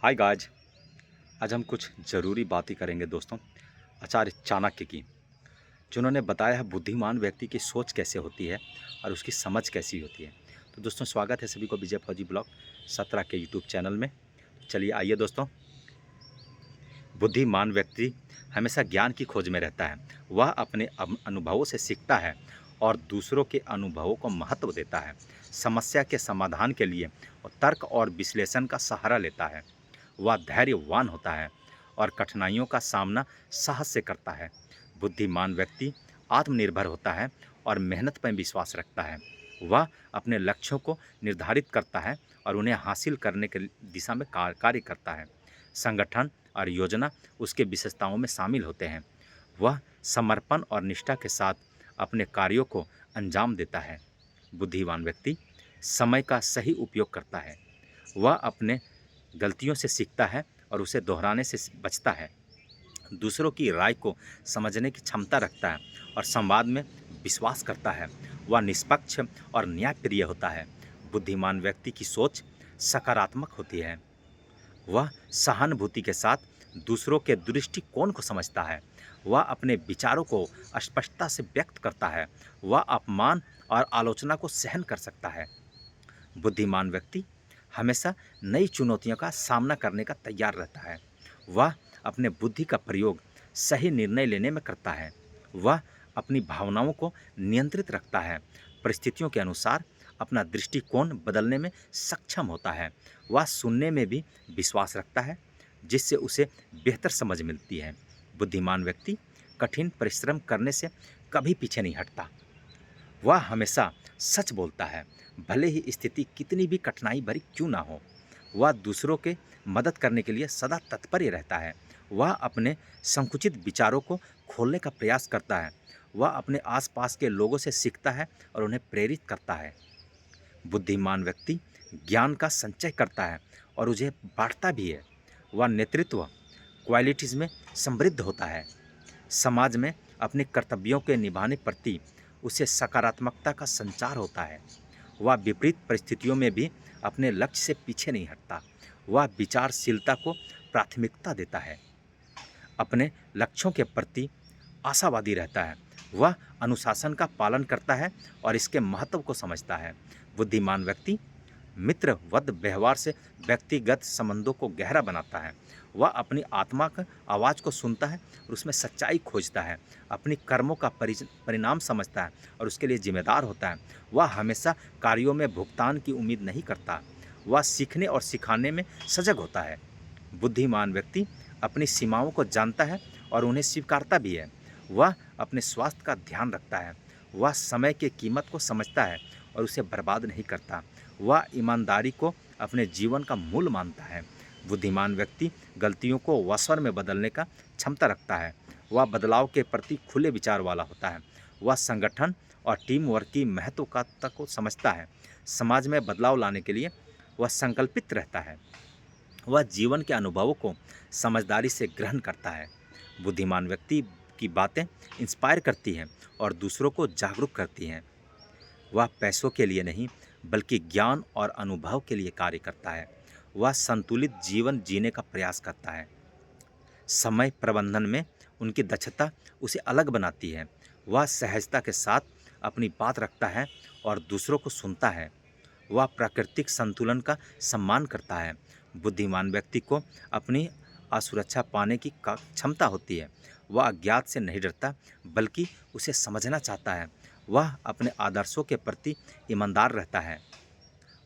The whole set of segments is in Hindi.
Hi guys. आज हम कुछ ज़रूरी बातें करेंगे दोस्तों आचार्य चाणक्य की, जिन्होंने बताया है बुद्धिमान व्यक्ति की सोच कैसे होती है और उसकी समझ कैसी होती है। तो दोस्तों स्वागत है सभी को विजय फौजी ब्लॉग 17 के यूट्यूब चैनल में। चलिए आइए दोस्तों। बुद्धिमान व्यक्ति हमेशा ज्ञान की खोज में रहता है। वह अपने अनुभवों से सीखता है और दूसरों के अनुभवों को महत्व देता है। समस्या के समाधान के लिए तर्क और विश्लेषण का सहारा लेता है। वह धैर्यवान होता है और कठिनाइयों का सामना साहस से करता है। बुद्धिमान व्यक्ति आत्मनिर्भर होता है और मेहनत पर विश्वास रखता है। वह अपने लक्ष्यों को निर्धारित करता है और उन्हें हासिल करने की दिशा में कार्य करता है। संगठन और योजना उसके विशेषताओं में शामिल होते हैं। वह समर्पण और निष्ठा के साथ अपने कार्यों को अंजाम देता है। बुद्धिमान व्यक्ति समय का सही उपयोग करता है। वह अपने गलतियों से सीखता है और उसे दोहराने से बचता है। दूसरों की राय को समझने की क्षमता रखता है और संवाद में विश्वास करता है। वह निष्पक्ष और न्यायप्रिय होता है। बुद्धिमान व्यक्ति की सोच सकारात्मक होती है। वह सहानुभूति के साथ दूसरों के दृष्टिकोण को समझता है। वह अपने विचारों को स्पष्टता से व्यक्त करता है। वह अपमान और आलोचना को सहन कर सकता है। बुद्धिमान व्यक्ति हमेशा नई चुनौतियों का सामना करने का तैयार रहता है। वह अपने बुद्धि का प्रयोग सही निर्णय लेने में करता है। वह अपनी भावनाओं को नियंत्रित रखता है। परिस्थितियों के अनुसार अपना दृष्टिकोण बदलने में सक्षम होता है। वह सुनने में भी विश्वास रखता है, जिससे उसे बेहतर समझ मिलती है। बुद्धिमान व्यक्ति कठिन परिश्रम करने से कभी पीछे नहीं हटता। वह हमेशा सच बोलता है, भले ही स्थिति कितनी भी कठिनाई भरी क्यों ना हो। वह दूसरों के मदद करने के लिए सदा तत्पर रहता है। वह अपने संकुचित विचारों को खोलने का प्रयास करता है। वह अपने आसपास के लोगों से सीखता है और उन्हें प्रेरित करता है। बुद्धिमान व्यक्ति ज्ञान का संचय करता है और उसे बांटता भी है। वह नेतृत्व क्वालिटीज़ में समृद्ध होता है। समाज में अपने कर्तव्यों के निभाने प्रति उसे सकारात्मकता का संचार होता है। वह विपरीत परिस्थितियों में भी अपने लक्ष्य से पीछे नहीं हटता। वह विचारशीलता को प्राथमिकता देता है। अपने लक्ष्यों के प्रति आशावादी रहता है। वह अनुशासन का पालन करता है और इसके महत्व को समझता है। बुद्धिमान व्यक्ति मित्रवत व्यवहार से व्यक्तिगत संबंधों को गहरा बनाता है। वह अपनी आत्मा की आवाज़ को सुनता है और उसमें सच्चाई खोजता है। अपनी कर्मों का परिणाम समझता है और उसके लिए जिम्मेदार होता है। वह हमेशा कार्यों में भुगतान की उम्मीद नहीं करता। वह सीखने और सिखाने में सजग होता है। बुद्धिमान व्यक्ति अपनी सीमाओं को जानता है और उन्हें स्वीकारता भी है। वह अपने स्वास्थ्य का ध्यान रखता है। वह समय की कीमत को समझता है और उसे बर्बाद नहीं करता। वह ईमानदारी को अपने जीवन का मूल मानता है। बुद्धिमान व्यक्ति गलतियों को अवसर में बदलने का क्षमता रखता है। वह बदलाव के प्रति खुले विचार वाला होता है। वह संगठन और टीम वर्क की महत्वता को समझता है। समाज में बदलाव लाने के लिए वह संकल्पित रहता है। वह जीवन के अनुभवों को समझदारी से ग्रहण करता है। बुद्धिमान व्यक्ति की बातें इंस्पायर करती हैं और दूसरों को जागरूक करती हैं। वह पैसों के लिए नहीं बल्कि ज्ञान और अनुभव के लिए कार्य करता है। वह संतुलित जीवन जीने का प्रयास करता है। समय प्रबंधन में उनकी दक्षता उसे अलग बनाती है। वह सहजता के साथ अपनी बात रखता है और दूसरों को सुनता है। वह प्राकृतिक संतुलन का सम्मान करता है। बुद्धिमान व्यक्ति को अपनी असुरक्षा पाने की क्षमता होती है। वह अज्ञात से नहीं डरता बल्कि उसे समझना चाहता है। वह अपने आदर्शों के प्रति ईमानदार रहता है।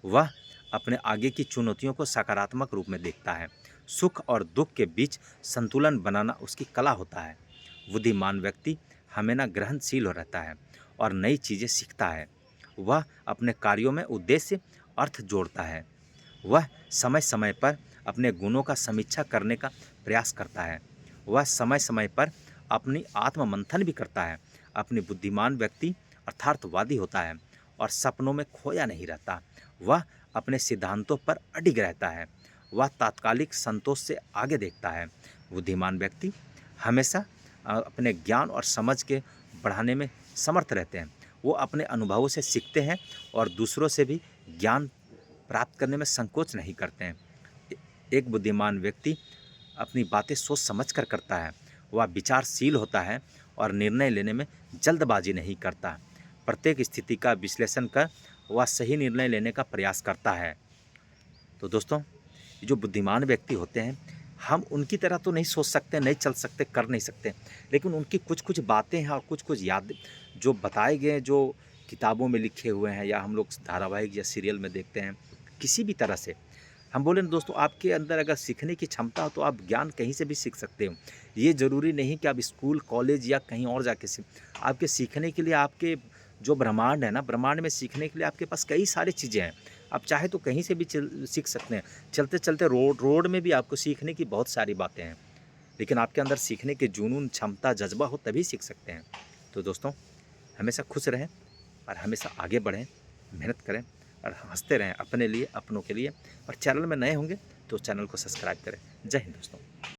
वह अपने आगे की चुनौतियों को सकारात्मक रूप में देखता है। सुख और दुख के बीच संतुलन बनाना उसकी कला होता है। बुद्धिमान व्यक्ति हमेशा ग्रहणशील हो रहता है और नई चीज़ें सीखता है। वह अपने कार्यों में उद्देश्य अर्थ जोड़ता है। वह समय समय पर अपने गुणों का समीक्षा करने का प्रयास करता है। वह समय समय पर अपनी आत्म मंथन भी करता है। अपनी बुद्धिमान व्यक्ति अर्थार्थवादी होता है और सपनों में खोया नहीं रहता। वह अपने सिद्धांतों पर अडिग रहता है। वह तात्कालिक संतोष से आगे देखता है। बुद्धिमान व्यक्ति हमेशा अपने ज्ञान और समझ के बढ़ाने में समर्थ रहते हैं। वो अपने अनुभवों से सीखते हैं और दूसरों से भी ज्ञान प्राप्त करने में संकोच नहीं करते हैं। एक बुद्धिमान व्यक्ति अपनी बातें सोच समझ कर करता है। वह विचारशील होता है और निर्णय लेने में जल्दबाजी नहीं करता। प्रत्येक स्थिति का विश्लेषण कर वह सही निर्णय लेने का प्रयास करता है। तो दोस्तों, जो बुद्धिमान व्यक्ति होते हैं, हम उनकी तरह तो नहीं सोच सकते, नहीं चल सकते, कर नहीं सकते, लेकिन उनकी कुछ कुछ बातें हैं और कुछ कुछ याद जो बताए गए हैं, जो किताबों में लिखे हुए हैं या हम लोग धारावाहिक या सीरियल में देखते हैं, किसी भी तरह से हम बोले ना दोस्तों, आपके अंदर अगर सीखने की क्षमता हो तो आप ज्ञान कहीं से भी सीख सकते हो। ये ज़रूरी नहीं कि आप स्कूल, कॉलेज या कहीं और जाके सीख। आपके सीखने के लिए आपके जो ब्रह्मांड है ना, ब्रह्मांड में सीखने के लिए आपके पास कई सारी चीज़ें हैं। आप चाहे तो कहीं से भी सीख सकते हैं। चलते चलते रोड में भी आपको सीखने की बहुत सारी बातें हैं, लेकिन आपके अंदर सीखने के जुनून, क्षमता, जज्बा हो तभी सीख सकते हैं। तो दोस्तों, हमेशा खुश रहें और हमेशा आगे बढ़ें, मेहनत करें और हंसते रहें अपने लिए, अपनों के लिए। और चैनल में नए होंगे तो चैनल को सब्सक्राइब करें। जय हिंद दोस्तों।